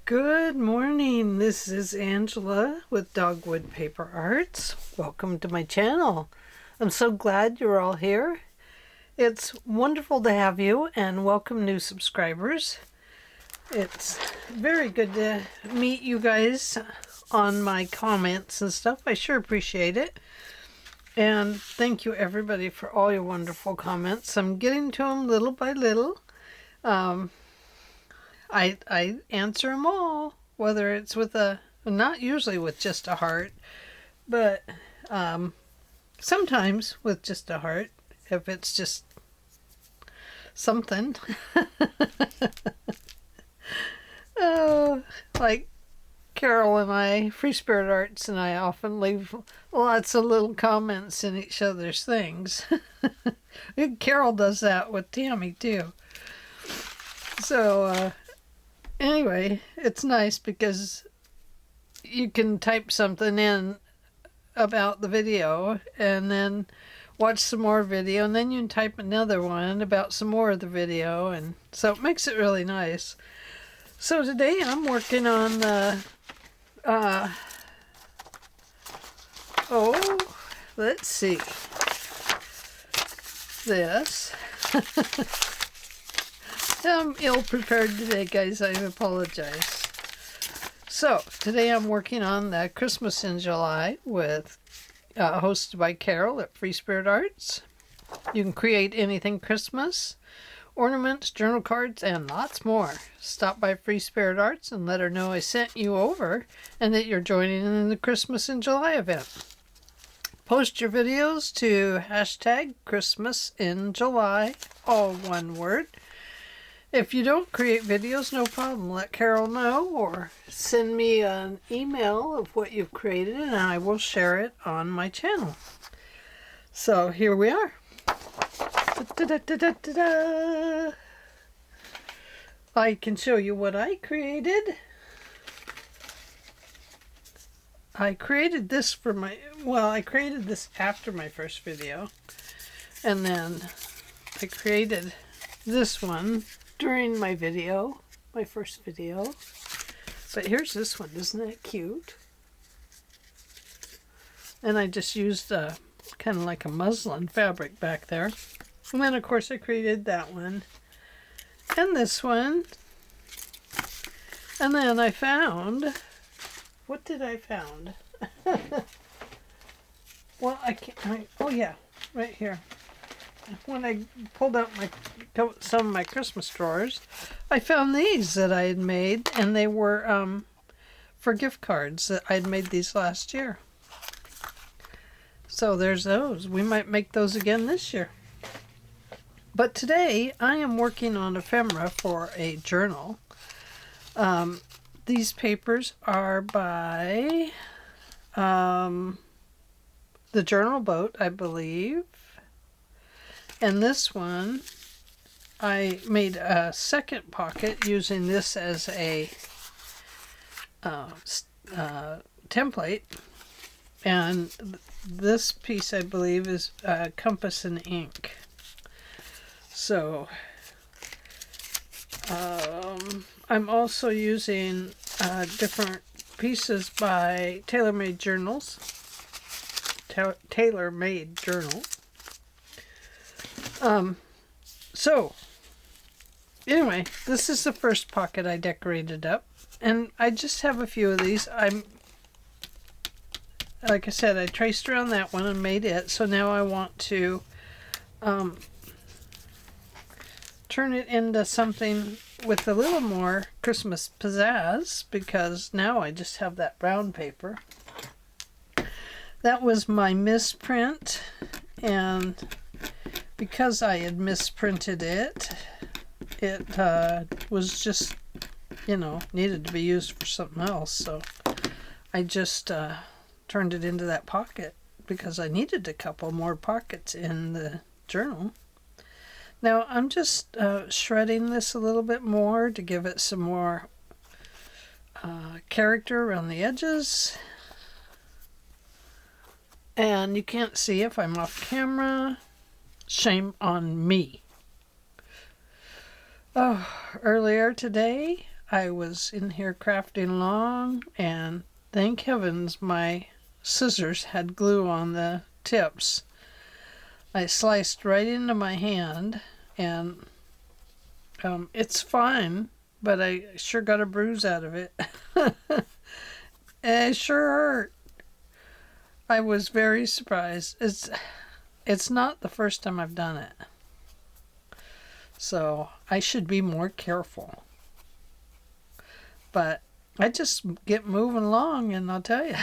Good morning. This is Angela with Dogwood Paper Arts. Welcome to my channel. I'm so glad you're all here. It's wonderful to have you and welcome new subscribers. It's very good to meet you guys on my comments and stuff. I sure appreciate it. And thank you everybody for all your wonderful comments. I'm getting to them little by little. I answer them all, whether it's with not usually with just a heart, but sometimes with just a heart, if it's just something. Like Caryl and I, Free Spirit Arts and I often leave lots of little comments in each other's things. Caryl does that with Tammy too. So, anyway, it's nice because you can type something in about the video and then watch some more video, and then you can type another one about some more of the video, and so it makes it really nice. So today I'm working on the let's see, this. I'm ill-prepared today, guys. I apologize. So, today I'm working on the Christmas in July with hosted by Caryl at Free Spirit Arts. You can create anything Christmas, ornaments, journal cards, and lots more. Stop by Free Spirit Arts and let her know I sent you over and that you're joining in the Christmas in July event. Post your videos to hashtag Christmas in July, all one word. If you don't create videos, no problem. Let Caryl know or send me an email of what you've created and I will share it on my channel. So here we are. Da-da-da-da-da-da. I can show you what I created. I created this I created this after my first video. And then I created this one during my first video. But here's this one. Isn't that cute? And I just used kind of like a muslin fabric back there. And then, of course, I created that one. And this one. And then I found... What did I found? Well, oh yeah, right here. When I pulled out some of my Christmas drawers, I found these that I had made, and they were for gift cards that I'd made these last year. So there's those. We might make those again this year. But today I am working on ephemera for a journal. These papers are by the Journal Boat, I believe. And this one, I made a second pocket using this as a template. And this piece, I believe, is compass and ink. So, I'm also using different pieces by Tailor-Made Journals. Tailor-Made Journal. So, anyway, this is the first pocket I decorated up, and I just have a few of these. Like I said, I traced around that one and made it, so now I want to turn it into something with a little more Christmas pizzazz, because now I just have that brown paper. That was my misprint, and because I had misprinted it, it was just, needed to be used for something else. So I just turned it into that pocket because I needed a couple more pockets in the journal. Now I'm just shredding this a little bit more to give it some more character around the edges. And you can't see if I'm off camera. Shame on me. Oh, earlier today I was in here crafting along, and thank heavens my scissors had glue on the tips. I sliced right into my hand, and it's fine, but I sure got a bruise out of it. It sure hurt. I was very surprised. It's not the first time I've done it, so I should be more careful. But I just get moving along, and I'll tell you,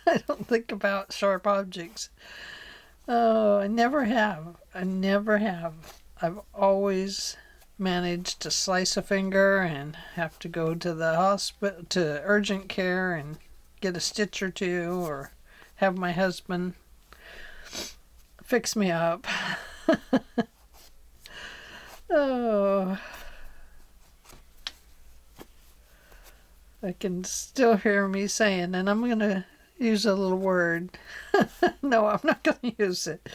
I don't think about sharp objects. Oh, I never have. I've always managed to slice a finger and have to go to the hospital, to urgent care, and get a stitch or two, or have my husband fix me up. Oh, I can still hear me saying, and I'm going to use a little word. No, I'm not going to use it.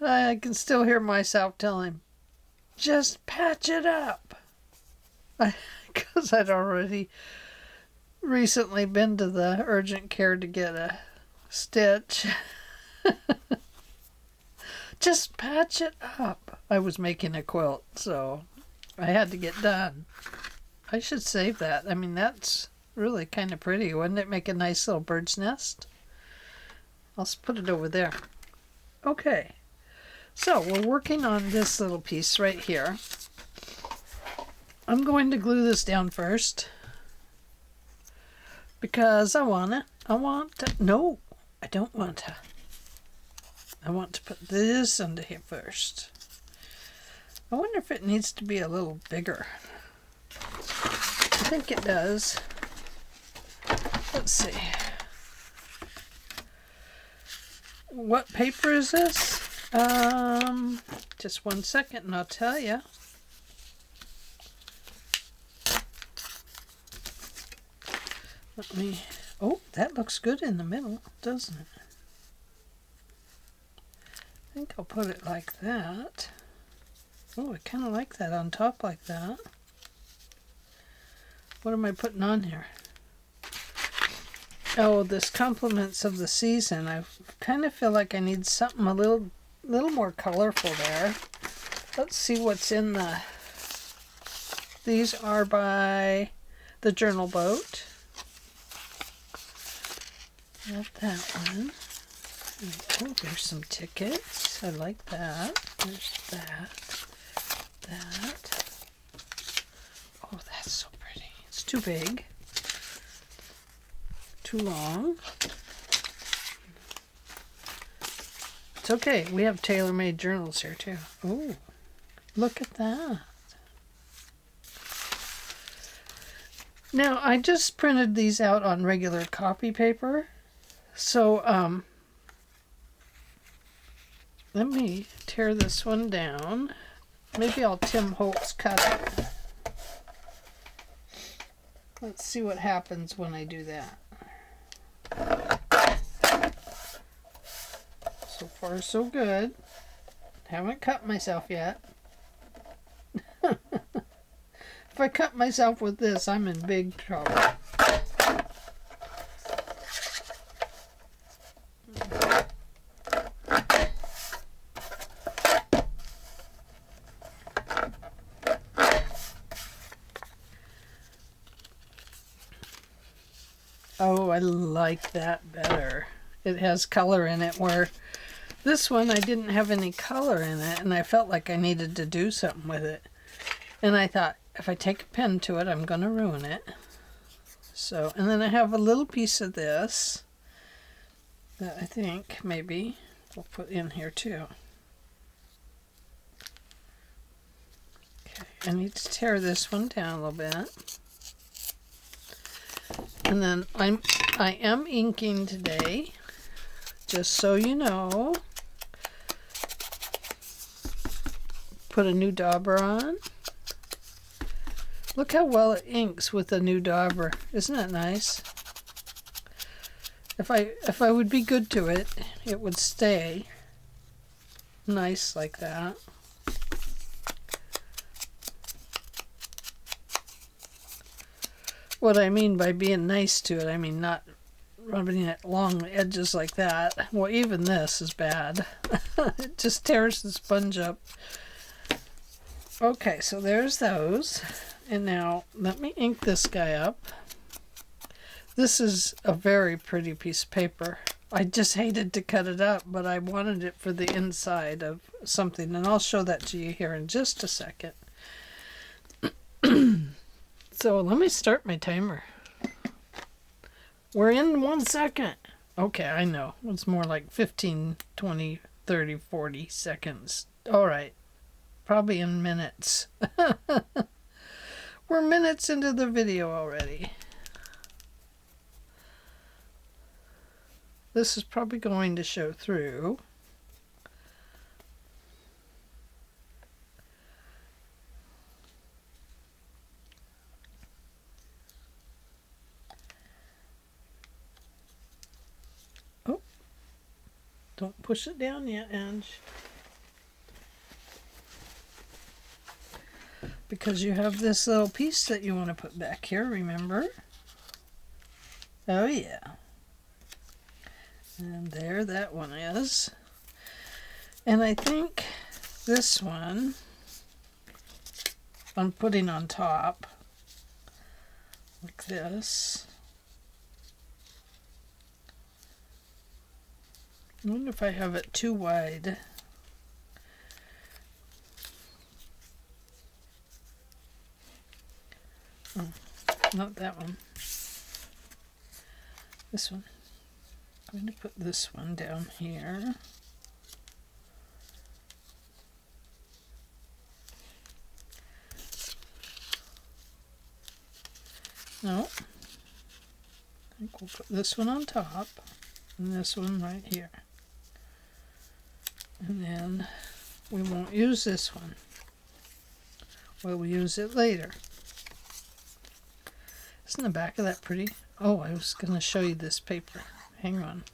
I can still hear myself telling him, just patch it up. Because I'd already recently been to the urgent care to get a stitch. Just patch it up. I was making a quilt, so I had to get done. I should save that. I mean, that's really kind of pretty. Wouldn't it make a nice little bird's nest? I'll put it over there. Okay, so we're working on this little piece right here. I'm going to glue this down first because I want to. No, I don't want to. I want to put this under here first. I wonder if it needs to be a little bigger. I think it does. Let's see. What paper is this? Just 1 second and I'll tell you. Let me, oh, that looks good in the middle, doesn't it? I think I'll put it like that. Oh, I kind of like that on top like that. What am I putting on here? Oh, this compliments of the season. I kind of feel like I need something a little more colorful there. Let's see what's in the... These are by the Journal Boat. Love that one. Oh, there's some tickets. I like that. There's that. That. Oh, that's so pretty. It's too big. Too long. It's okay. We have tailor-made journals here too. Oh, look at that. Now, I just printed these out on regular copy paper. So, let me tear this one down. Maybe I'll Tim Holtz cut it. Let's see what happens when I do that. So far, so good. Haven't cut myself yet. If I cut myself with this, I'm in big trouble. Oh, I like that better. It has color in it, where this one I didn't have any color in it, and I felt like I needed to do something with it. And I thought, if I take a pen to it, I'm going to ruin it. So, and then I have a little piece of this that I think maybe we'll put in here too. Okay, I need to tear this one down a little bit. And then I am inking today, just so you know. Put a new dauber on. Look how well it inks with the new dauber. Isn't that nice? If I would be good to it, it would stay nice like that. What I mean by being nice to it, I mean not rubbing it along the edges like that. Well, even this is bad. It just tears the sponge up. Okay, so there's those. And now let me ink this guy up. This is a very pretty piece of paper. I just hated to cut it up, but I wanted it for the inside of something, and I'll show that to you here in just a second. So let me start my timer. We're in 1 second. Okay, I know. It's more like 15, 20, 30, 40 seconds. All right. Probably in minutes. We're minutes into the video already. This is probably going to show through. Oh, don't push it down yet, Ange. Because you have this little piece that you want to put back here, remember? Oh yeah. And there that one is. And I think this one I'm putting on top like this. I wonder if I have it too wide. Oh, not that one. This one. I'm going to put this one down here. No. I think we'll put this one on top and this one right here. And then we won't use this one. We'll use it later. Isn't the back of that pretty? Oh, I was going to show you this paper. Hang on.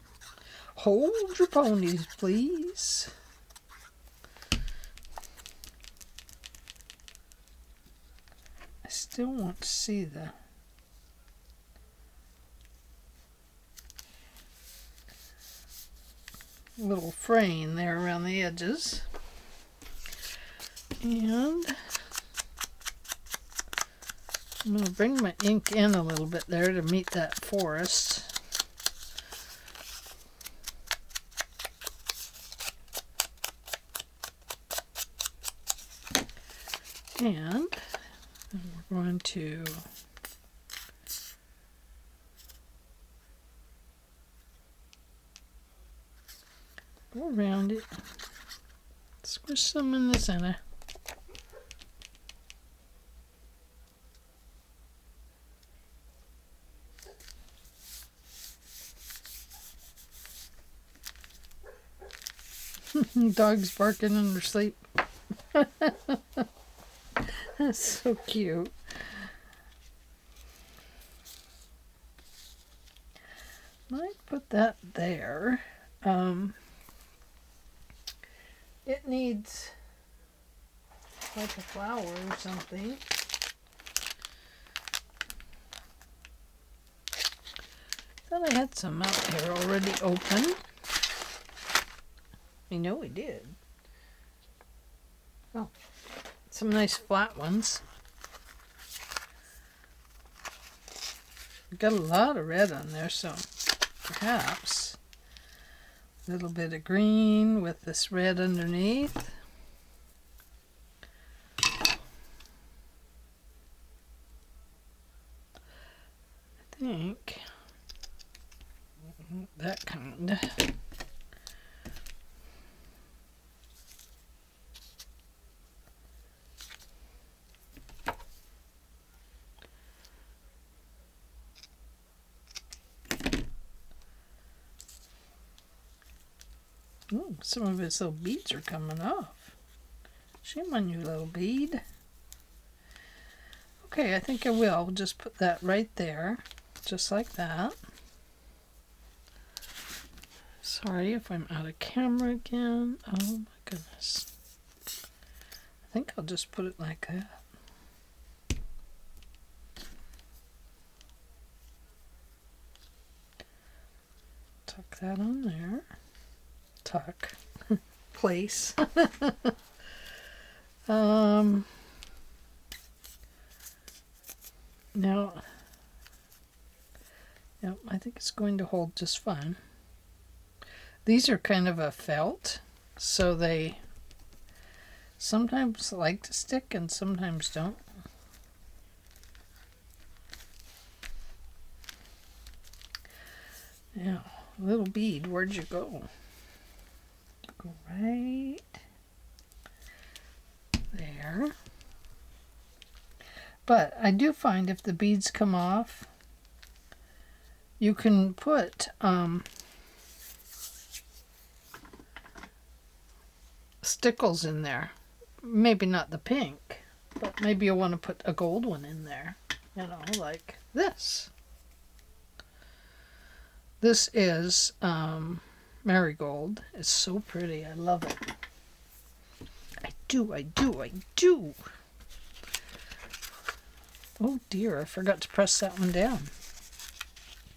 Hold your ponies, please. I still want to see the little fraying there around the edges. And I'm going to bring my ink in a little bit there to meet that forest. And we're going to go around it, squish some in the center. Dog's barking in their sleep. That's so cute. Might put that there. It needs like a flower or something. Thought I had some out here already open. I know we did. Oh, some nice flat ones. We've got a lot of red on there, so perhaps a little bit of green with this red underneath. I think that kind. Ooh, some of its little beads are coming off. Shame on you, little bead. Okay, I think I will. Just put that right there, just like that. Sorry if I'm out of camera again. Oh my goodness. I think I'll just put it like that. tuck that on there. Tuck. Place. Now, yep, I think it's going to hold just fine. These are kind of a felt, so they sometimes like to stick and sometimes don't. Now, little bead, where'd you go? Go right there. But I do find if the beads come off, you can put stickles in there. Maybe not the pink, but maybe you'll want to put a gold one in there. You know, like this. This is marigold. It's so pretty. I love it. I do. Oh dear, I forgot to press that one down.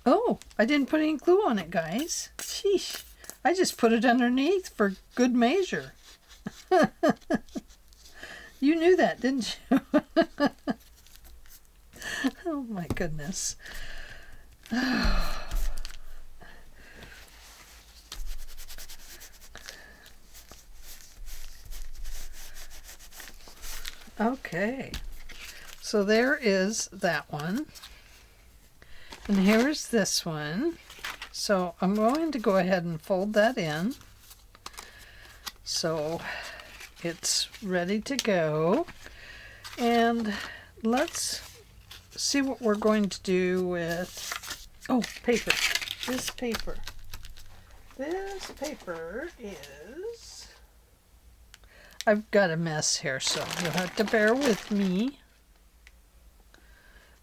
Oh, I didn't put any glue on it, guys. Sheesh. I just put it underneath for good measure. You knew that, didn't you? Oh my goodness. Okay, so there is that one, and here's this one. So I'm going to go ahead and fold that in so it's ready to go, and let's see what we're going to do with, oh, paper. This paper is, I've got a mess here, so you'll have to bear with me.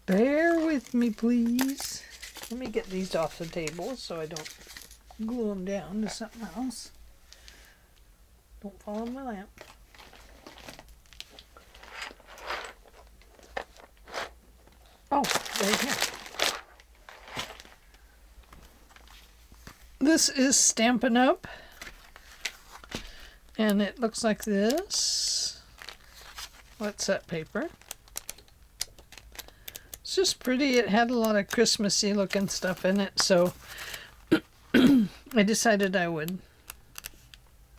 Bear with me, please. Let me get these off the table so I don't glue them down to something else. Don't fall on my lamp. Oh, right here. This is Stampin' Up. And it looks like this. What's that paper? It's just pretty. It had a lot of Christmassy looking stuff in it, so I decided I would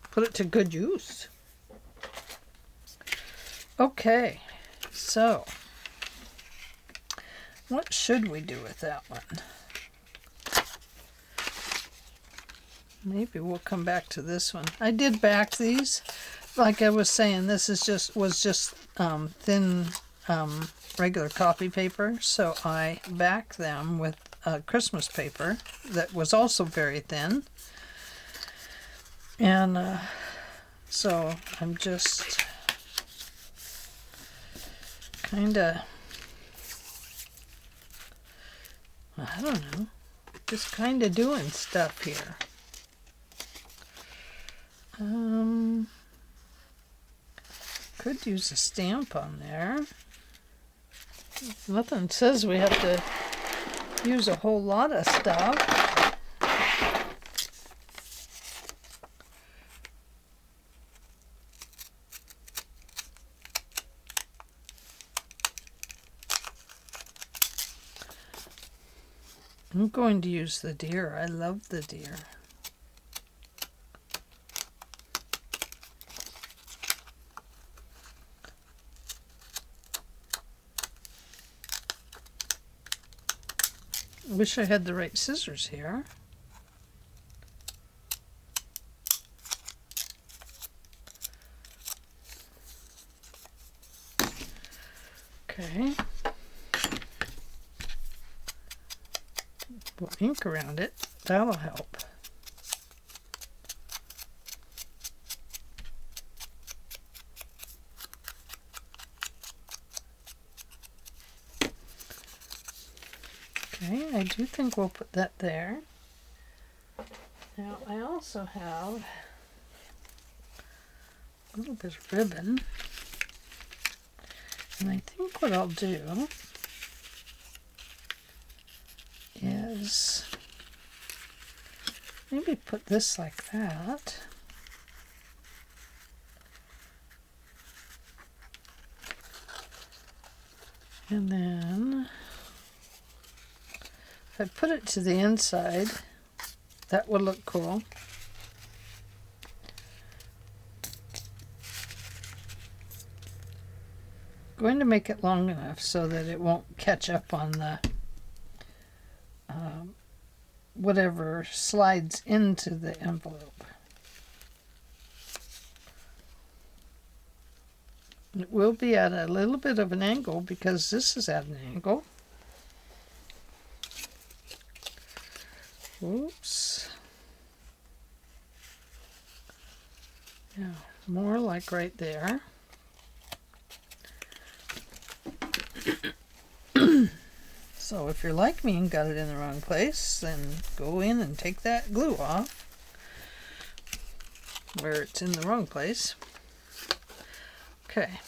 put it to good use. Okay, so what should we do with that one? Maybe we'll come back to this one. I did back these. Like I was saying, this is was just thin regular copy paper. So I backed them with Christmas paper that was also very thin. And so I'm just kind of, I don't know, just kind of doing stuff here. Could use a stamp on there. Nothing says we have to use a whole lot of stuff. I'm going to use the deer. I love the deer. Wish I had the right scissors here. Okay. Put ink around it. That'll help. Okay, I do think we'll put that there. Now, I also have a little bit of ribbon. And I think what I'll do is maybe put this like that. And then if I put it to the inside, that would look cool. Going to make it long enough so that it won't catch up on the whatever slides into the envelope. It will be at a little bit of an angle because this is at an angle. Oops. Yeah, more like right there. So if you're like me and got it in the wrong place, then go in and take that glue off where it's in the wrong place. Okay,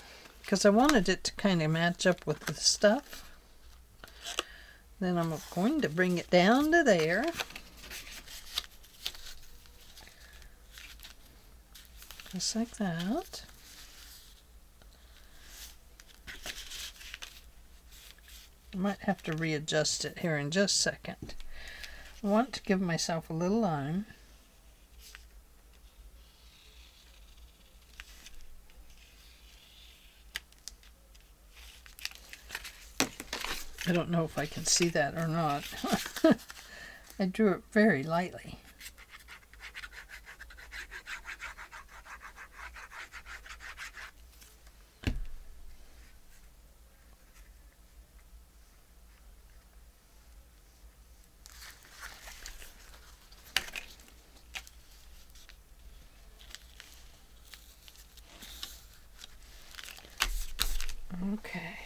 because I wanted it to kind of match up with the stuff. Then I'm going to bring it down to there. Just like that. I might have to readjust it here in just a second. I want to give myself a little line. I don't know if I can see that or not. I drew it very lightly. Okay.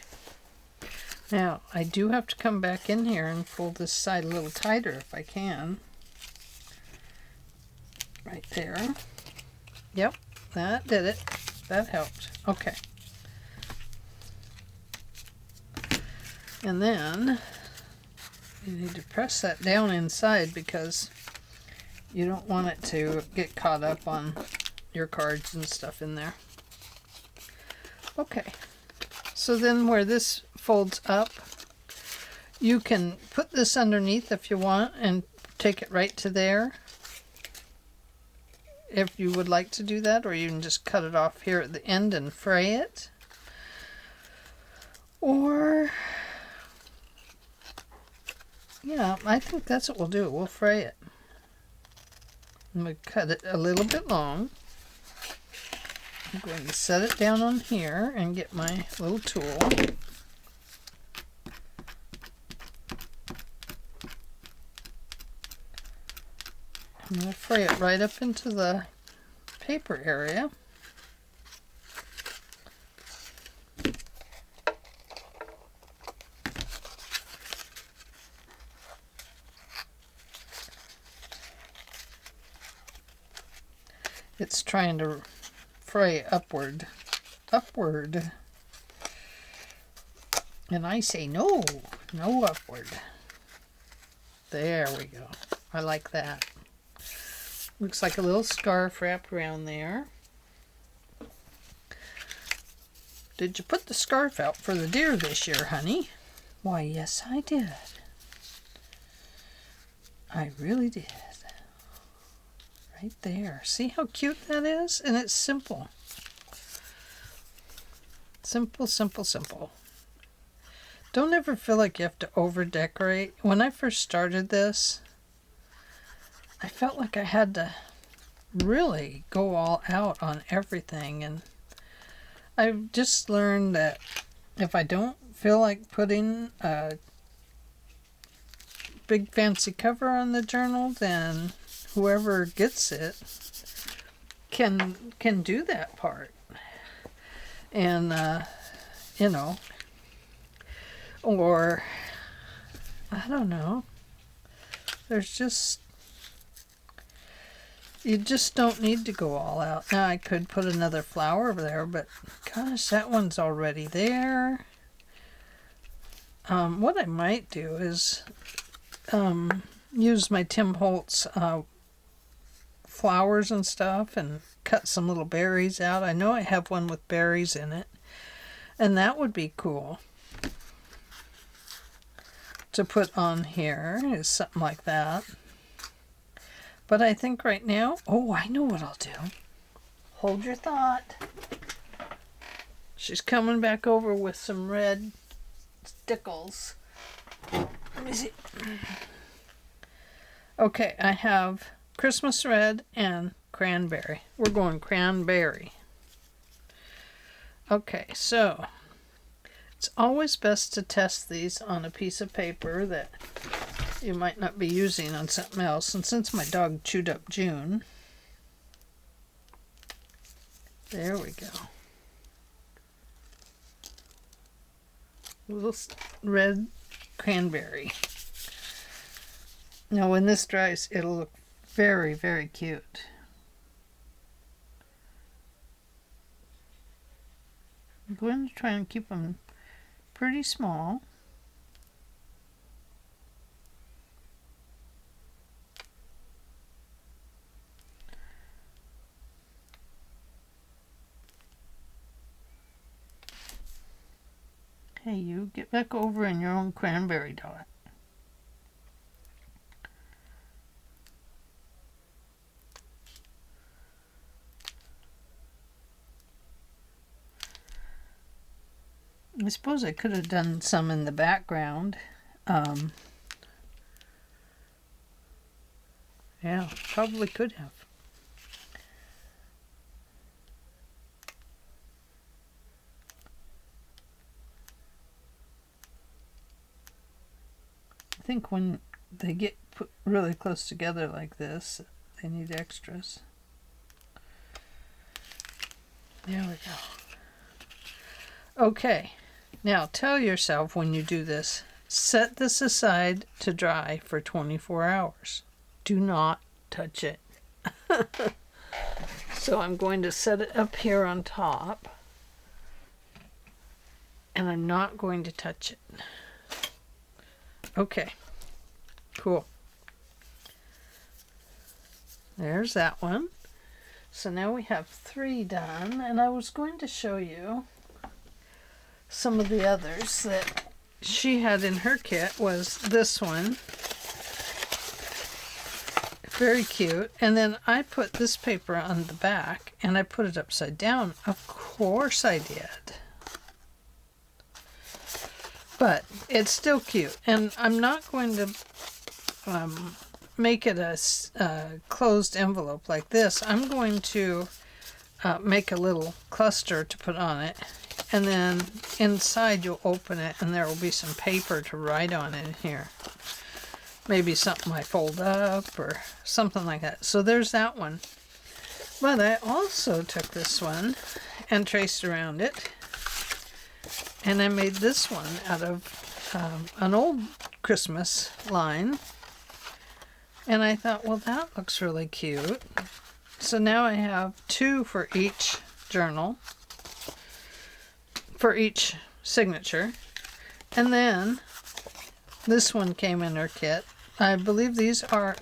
Now, I do have to come back in here and pull this side a little tighter if I can. Right there. Yep, that did it. That helped. Okay. And then you need to press that down inside because you don't want it to get caught up on your cards and stuff in there. Okay. So then where this folds up, you can put this underneath if you want and take it right to there if you would like to do that, or you can just cut it off here at the end and fray it. Or, yeah, I think that's what we'll do. We'll fray it. I'm going to cut it a little bit long. I'm going to set it down on here and get my little tool. I'm going to fray it right up into the paper area. It's trying to fray upward. And I say no upward. There we go. I like that. Looks like a little scarf wrapped around there. Did you put the scarf out for the deer this year, honey? Why, yes, I did. I really did. Right there. See how cute that is? And it's simple. Simple, simple, simple. Don't ever feel like you have to over-decorate. When I first started this, I felt like I had to really go all out on everything. And I've just learned that if I don't feel like putting a big fancy cover on the journal, then whoever gets it can do that part. And you know, or I don't know, there's just, you just don't need to go all out. Now I could put another flower over there, but gosh, that one's already there. What I might do is use my Tim Holtz flowers and stuff and cut some little berries out. I know I have one with berries in it, and that would be cool to put on here, is something like that. But I think right now, oh, I know what I'll do. Hold your thought. She's coming back over with some red stickles. Let me see. Okay, I have Christmas red and cranberry. We're going cranberry. Okay, so it's always best to test these on a piece of paper that you might not be using on something else. And since my dog chewed up June, there we go. Little red cranberry. Now when this dries, it'll look very, very cute. I'm going to try and keep them pretty small. Hey, you get back over in your own cranberry dot. I suppose I could have done some in the background. Yeah, probably could have. I think when they get put really close together like this, they need extras. There we go. Okay, now tell yourself when you do this, set this aside to dry for 24 hours. Do not touch it. So I'm going to set it up here on top, and I'm not going to touch it. Okay, cool. There's that one. So now we have 3 done, and I was going to show you some of the others that she had in her kit. Was this one. Very cute. And then I put this paper on the back, and I put it upside down. Of course I did. But it's still cute, and I'm not going to make it a closed envelope like this. I'm going to make a little cluster to put on it, and then inside you'll open it and there will be some paper to write on in here. Maybe something I fold up or something like that. So there's that one. But I also took this one and traced around it. And I made this one out of an old Christmas line. And I thought, well, that looks really cute. So now I have 2 for each journal, for each signature. And then this one came in her kit. I believe these are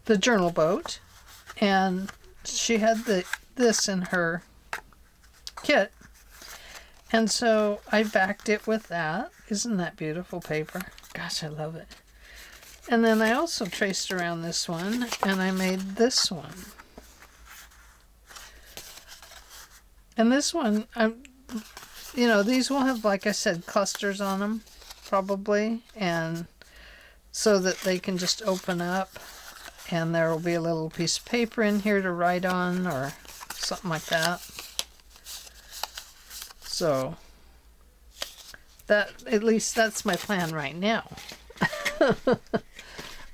the journal boat. And she had this in her kit. And so I backed it with that. Isn't that beautiful paper? Gosh, I love it. And then I also traced around this one, and I made this one. And this one, you know, these will have, like I said, clusters on them, probably, and so that they can just open up, and there will be a little piece of paper in here to write on, or something like that. So that, at least that's my plan right now.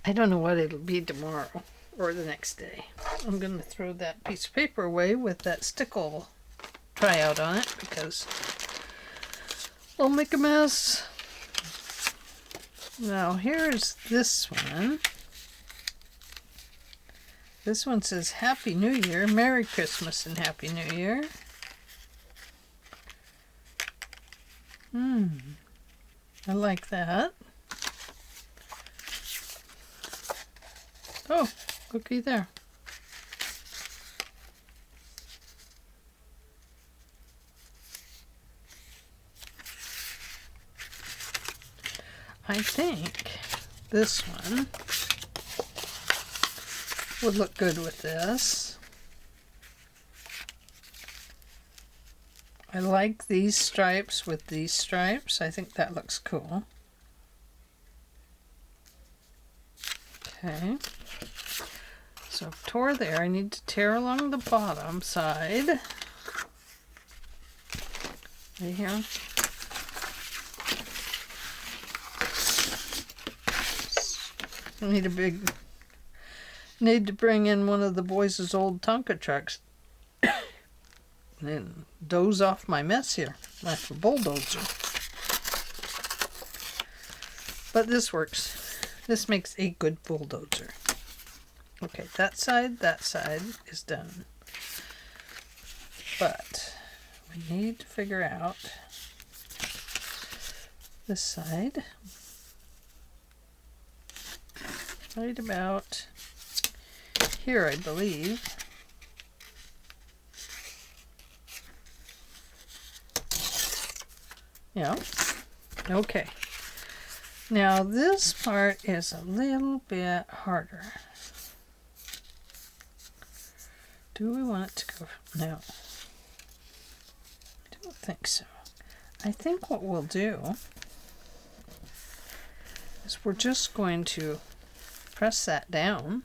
I don't know what it'll be tomorrow or the next day. I'm going to throw that piece of paper away with that stickle tryout on it, because I'll make a mess. Now here's this one. This one says Happy New Year, Merry Christmas and Happy New Year. I like that. Oh, Looky there. I think this one would look good with this. I like these stripes with these stripes. I think that looks cool. Okay. So I've tore there. I need to tear along the bottom side. Right here. Need to bring in one of the boys' old Tonka trucks and then doze off my mess here like a bulldozer. But this works. This makes a good bulldozer. Okay, that side is done. But we need to figure out this side. Right about here, I believe. Yeah. Okay. Now this part is a little bit harder. Do we want it to go? No. I don't think so. I think what we'll do is we're just going to press that down.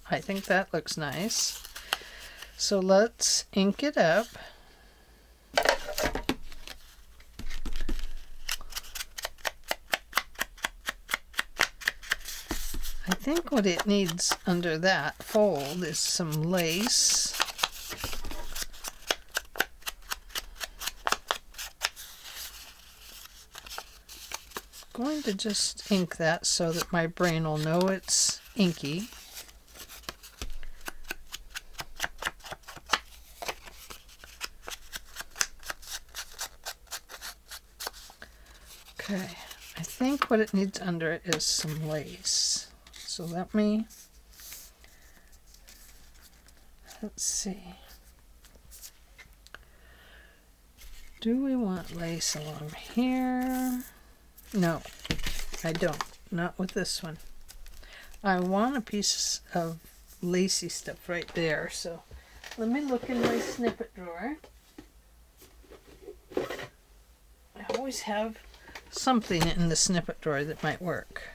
I think that looks nice. So let's ink it up. I think what it needs under that fold is some lace. Going to just ink that so that my brain will know it's inky. Okay, I think what it needs under it is some lace. So let's see. Do we want lace along here? No, I don't. Not with this one. I want a piece of lacy stuff right there. So let me look in my snippet drawer. I always have something in the snippet drawer that might work.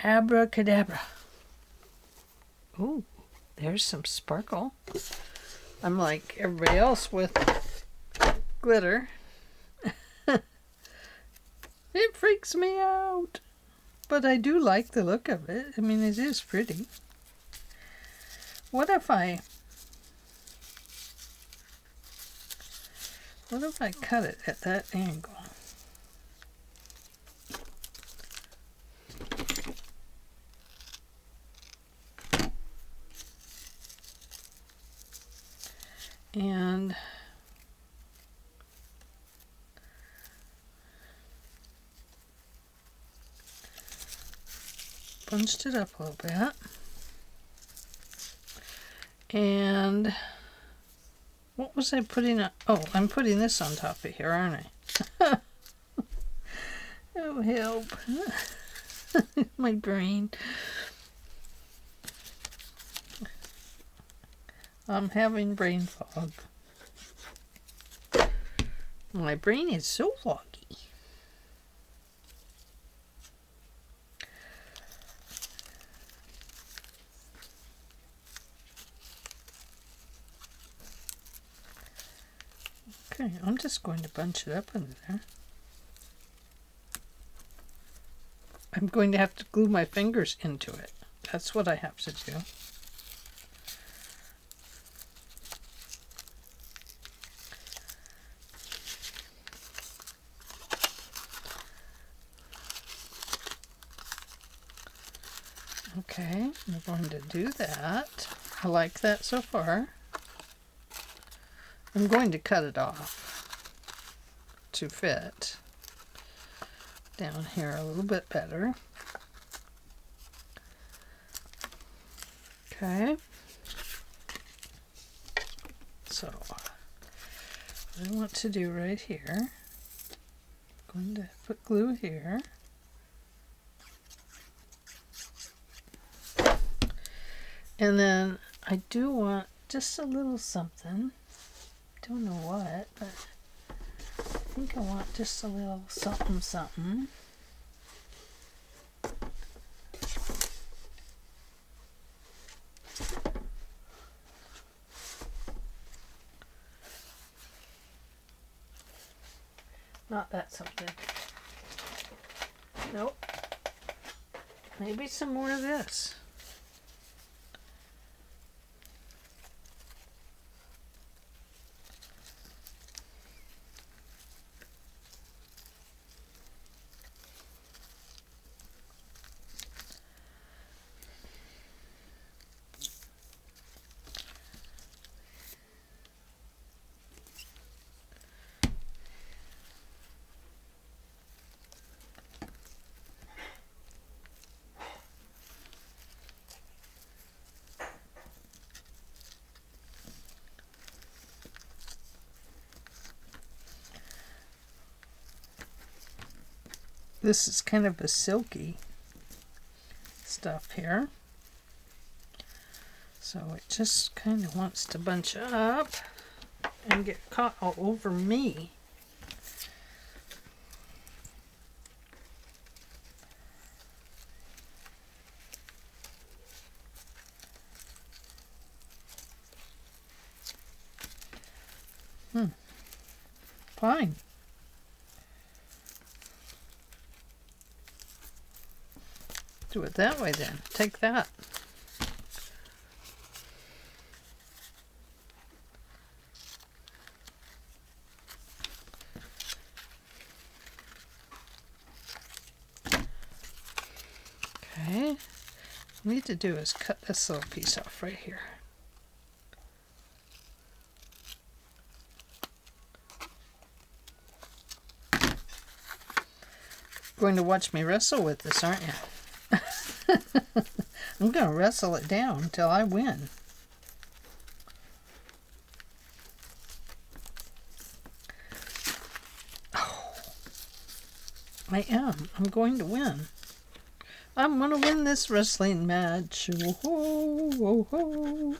Abracadabra. Ooh, there's some sparkle. I'm like everybody else with glitter. It freaks me out. But I do like the look of it. I mean, it is pretty. What if I cut it at that angle? And bunched it up a little bit. And what was I putting on? Oh, I'm putting this on top of here, aren't I? Oh, help. My brain. I'm having brain fog. My brain is so foggy. Okay, I'm just going to bunch it up in there. I'm going to have to glue my fingers into it. That's what I have to do. Okay, I'm going to do that. I like that so far. I'm going to cut it off to fit down here a little bit better. Okay. So, what I want to do right here, I'm going to put glue here. And then I do want just a little something. Don't know what, but I think I want just a little something something. Not that something. Nope. Maybe some more of this. This is kind of a silky stuff here. So it just kind of wants to bunch up and get caught all over me. Fine. Do it that way then. Take that. Okay. What I need to do is cut this little piece off right here. Going to watch me wrestle with this, aren't you? I'm going to wrestle it down until I win. Oh, I am. I'm going to win. I'm going to win this wrestling match. Oh, oh, oh.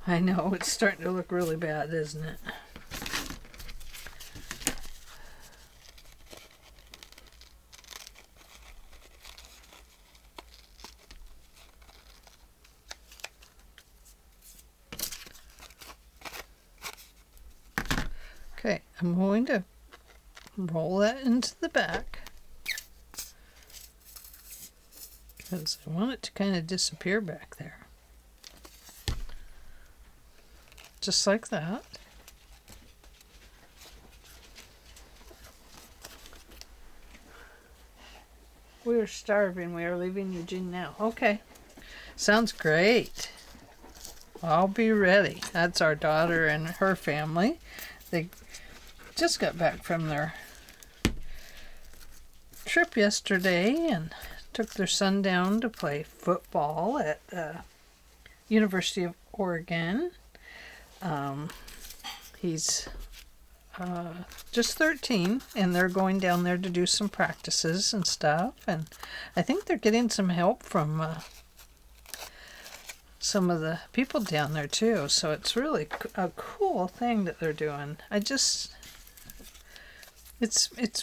I know, it's starting to look really bad, isn't it? Okay, I'm going to roll that into the back because I want it to kind of disappear back there. Just like that. We are starving. We are leaving Eugene now. Okay. Sounds great. I'll be ready. That's our daughter and her family. They just got back from their trip yesterday and took their son down to play football at the University of Oregon. He's just 13, and they're going down there to do some practices and stuff. And I think they're getting some help from some of the people down there too. So it's really a cool thing that they're doing. It's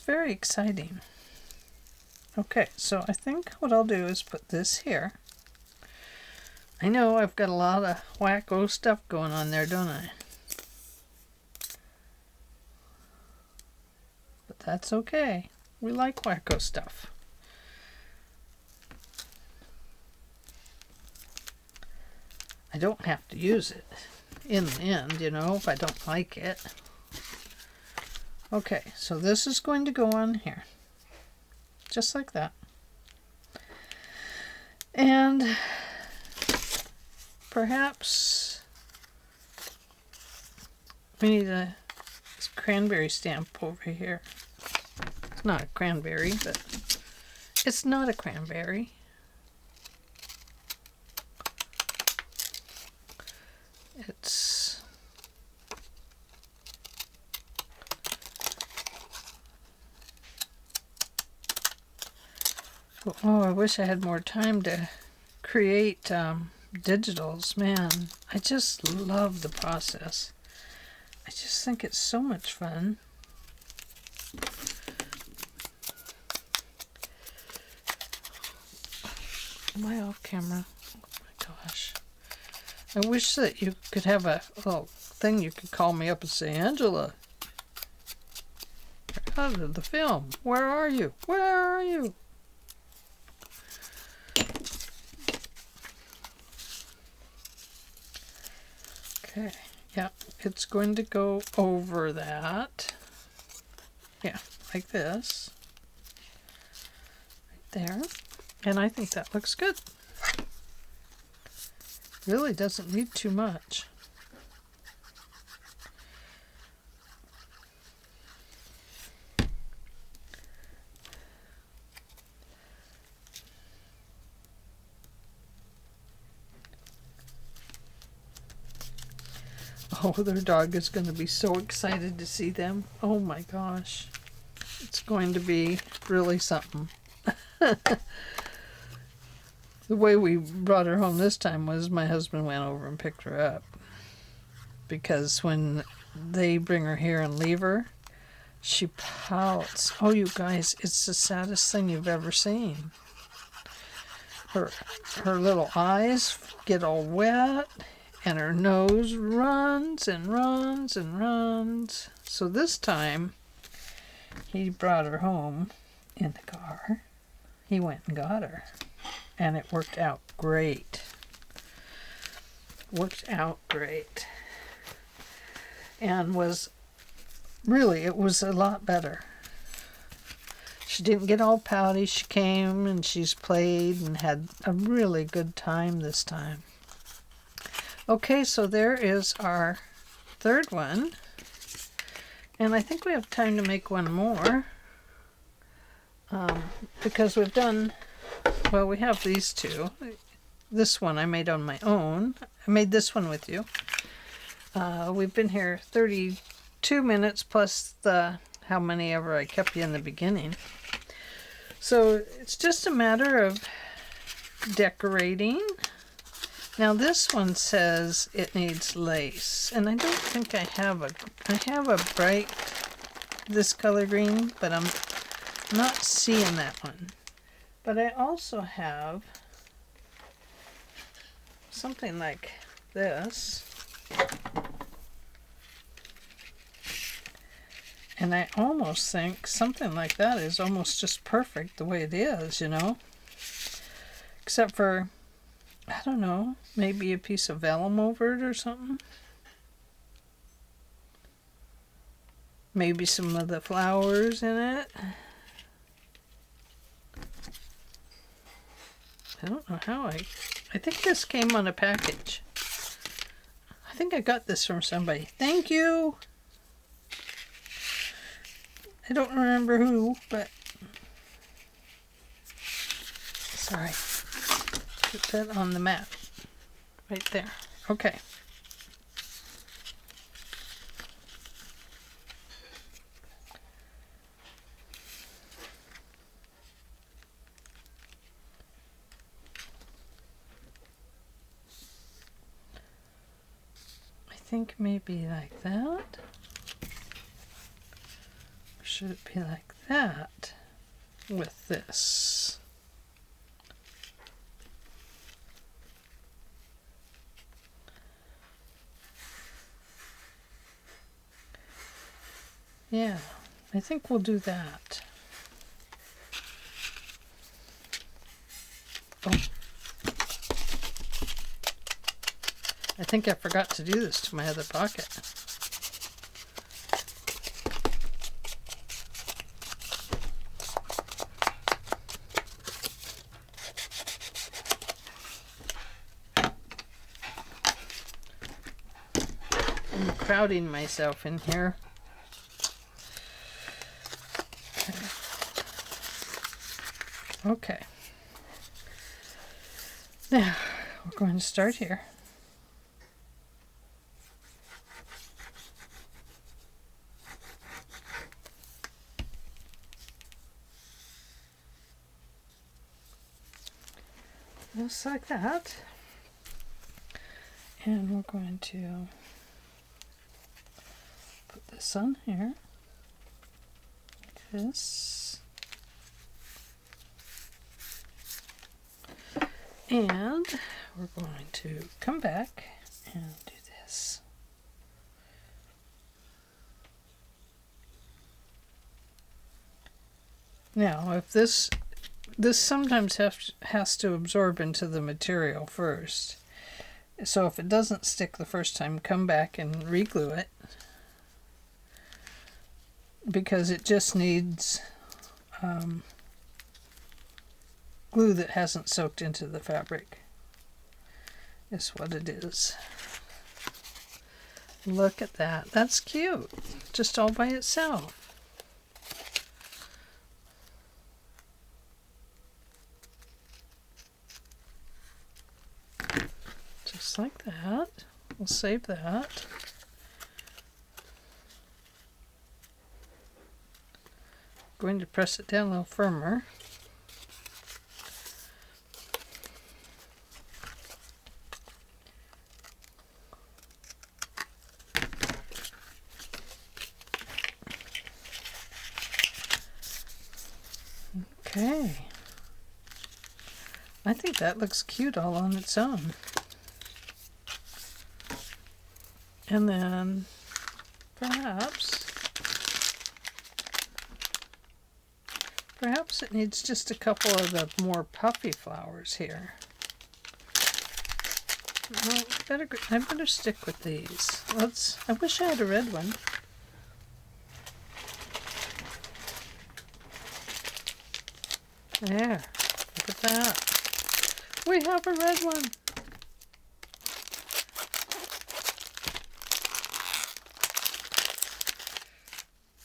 very exciting. Okay, so I think what I'll do is put this here. I know I've got a lot of wacko stuff going on there, don't I? But that's okay. We like wacko stuff. I don't have to use it in the end, you know, if I don't like it. Okay, so this is going to go on here. Just like that. And perhaps we need a cranberry stamp over here. It's not a cranberry, but it's not a cranberry. It's oh, I wish I had more time to create digitals. Man, I just love the process. I just think it's so much fun. Am I off camera? Oh my gosh. I wish that you could have a little thing you could call me up and say, Angela, you're out of the film. Where are you? Where are you? Okay, yeah, it's going to go over that. Yeah, like this. Right there. And I think that looks good. Really doesn't need too much. Oh, their dog is going to be so excited to see them. Oh my gosh. It's going to be really something. The way we brought her home this time was my husband went over and picked her up. Because when they bring her here and leave her, she pouts. Oh, you guys, it's the saddest thing you've ever seen. Her little eyes get all wet, and her nose runs and runs and runs. So this time, he brought her home in the car. He went and got her. And it worked out great. Worked out great. And was really, it was a lot better. She didn't get all pouty. She came and she's played and had a really good time this time. Okay, so there is our third one. And I think we have time to make one more. Because we've done... Well, we have these two. This one I made on my own. I made this one with you. We've been here 32 minutes plus the how many ever I kept you in the beginning. So it's just a matter of decorating. Now this one says it needs lace, and I don't think I have a bright this color green, but I'm not seeing that one. But I also have something like this. And I almost think something like that is almost just perfect the way it is, you know? Except for, I don't know, maybe a piece of vellum over it or something. Maybe some of the flowers in it. I don't know how I think this came on a package. I think I got this from somebody. Thank you! I don't remember who, but... Sorry. Put that on the mat. Right there. Okay. I think maybe like that. Or should it be like that with this? Yeah, I think we'll do that. Oh. I think I forgot to do this to my other pocket. I'm crowding myself in here. Okay. Now, we're going to start here. Just like that. And we're going to put this on here, like this. And we're going to come back and do this. Now, if this sometimes has to absorb into the material first. So if it doesn't stick the first time, come back and re-glue it, because it just needs glue that hasn't soaked into the fabric. Is what it is. Look at that. That's cute. Just all by itself. Just like that. We'll save that. Going to press it down a little firmer. Okay. I think that looks cute all on its own. And then perhaps it needs just a couple of the more puffy flowers here. Well, I better stick with these. I wish I had a red one. There, look at that. We have a red one.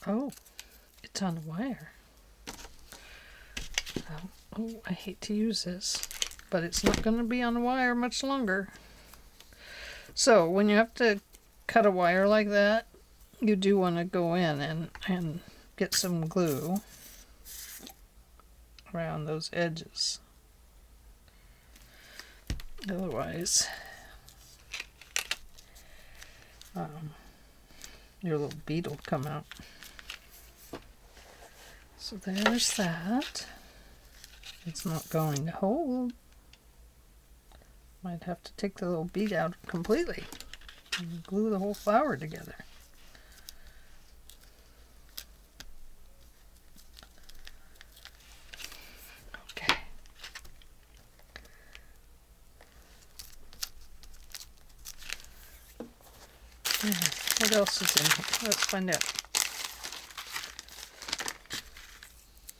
Oh, it's on a wire. Oh, I hate to use this, but it's not going to be on a wire much longer. So when you have to cut a wire like that, you do want to go in and get some glue around those edges. Otherwise, your little bead will come out. So there's that. It's not going to hold. Might have to take the little bead out completely and glue the whole flower together. Okay. What else is in here? Let's find out.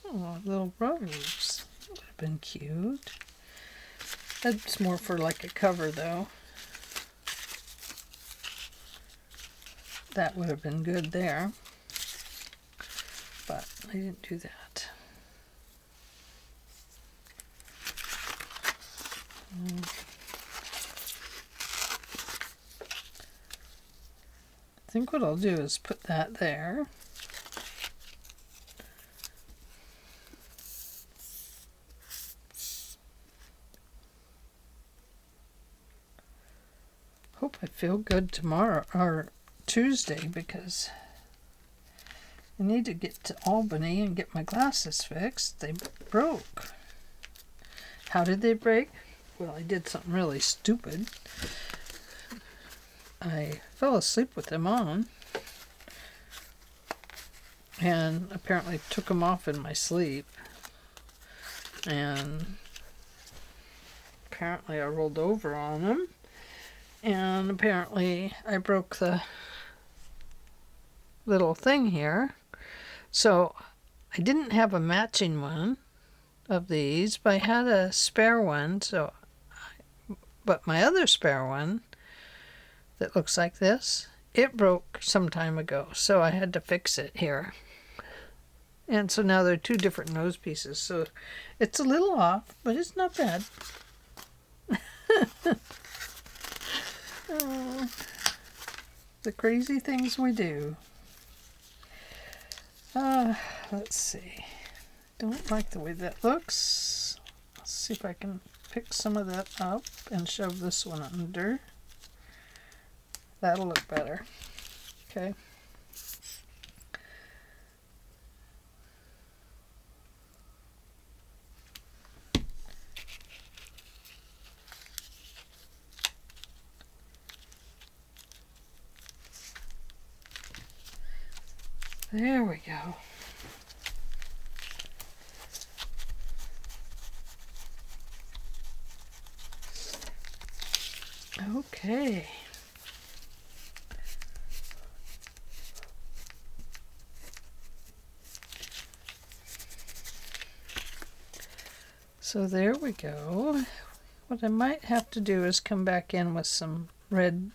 Oh, little rose. That would have been cute. That's more for like a cover though. That would have been good there. But I didn't do that. I think what I'll do is put that there. Hope I feel good tomorrow or Tuesday, because I need to get to Albany and get my glasses fixed. They broke. How did they break? Well, I did something really stupid. I fell asleep with them on and apparently took them off in my sleep, and apparently I rolled over on them, and apparently I broke the little thing here. So I didn't have a matching one of these, but I had a spare one. But my other spare one that looks like this, it broke some time ago, so I had to fix it here. And so now they're two different nose pieces. So it's a little off, but it's not bad. Oh, the crazy things we do. Let's see. Don't like the way that looks. Let's see if I can pick some of that up and shove this one under. That'll look better. Okay. There we go. Okay. So there we go. What I might have to do is come back in with some red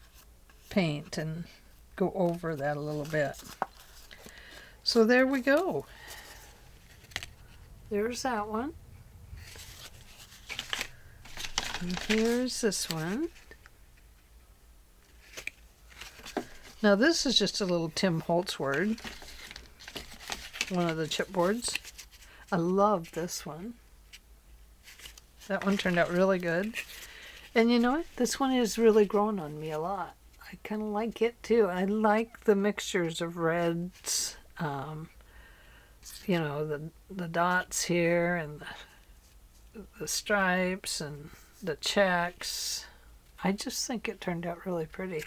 paint and go over that a little bit. So there we go. There's that one. And here's this one. Now this is just a little Tim Holtz word. One of the chipboards. I love this one. That one turned out really good. And you know what? This one is really grown on me a lot. I kind of like it too. I like the mixtures of reds. You know, the dots here and the stripes and the checks. I just think it turned out really pretty.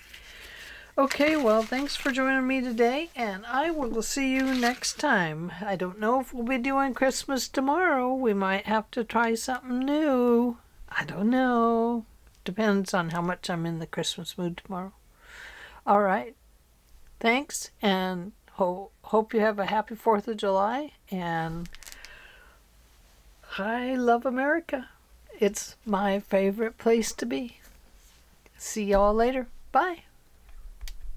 Okay, well, thanks for joining me today, and I will see you next time. I don't know if we'll be doing Christmas tomorrow. We might have to try something new. I don't know. Depends on how much I'm in the Christmas mood tomorrow. All right. Thanks, and hope you have a happy 4th of July, and I love America. It's my favorite place to be. See y'all later. Bye.